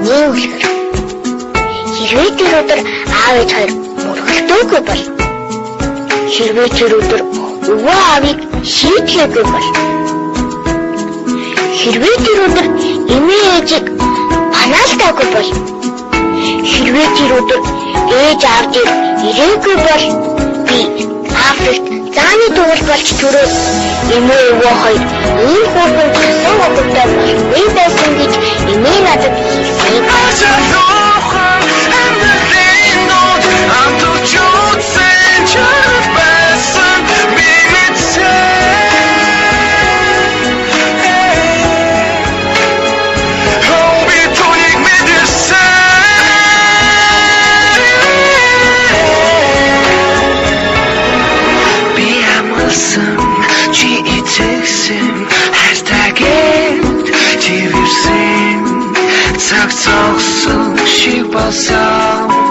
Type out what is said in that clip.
нээвлгэр. Хэрвээ тэр өдөр аав ээж хоёр мөргөлдөөгүй бол, хэрвээ тэр өдөр өвөө аавыг шийдгээгүй бол, хэрвээ тэр өдөр эмээ ээжийг панаалтаагүй бол, хэрвээ тэр өдөр ээж аавдыг ирээгүй бол би аавд зааны дугуйл болж төрөөд эмээ өвөө хоёр ийм хүүхэн тасан өгөхтэй болохгүй байсан гэж эмээ надад хэлсэн. Цаг зогсон шиг болсон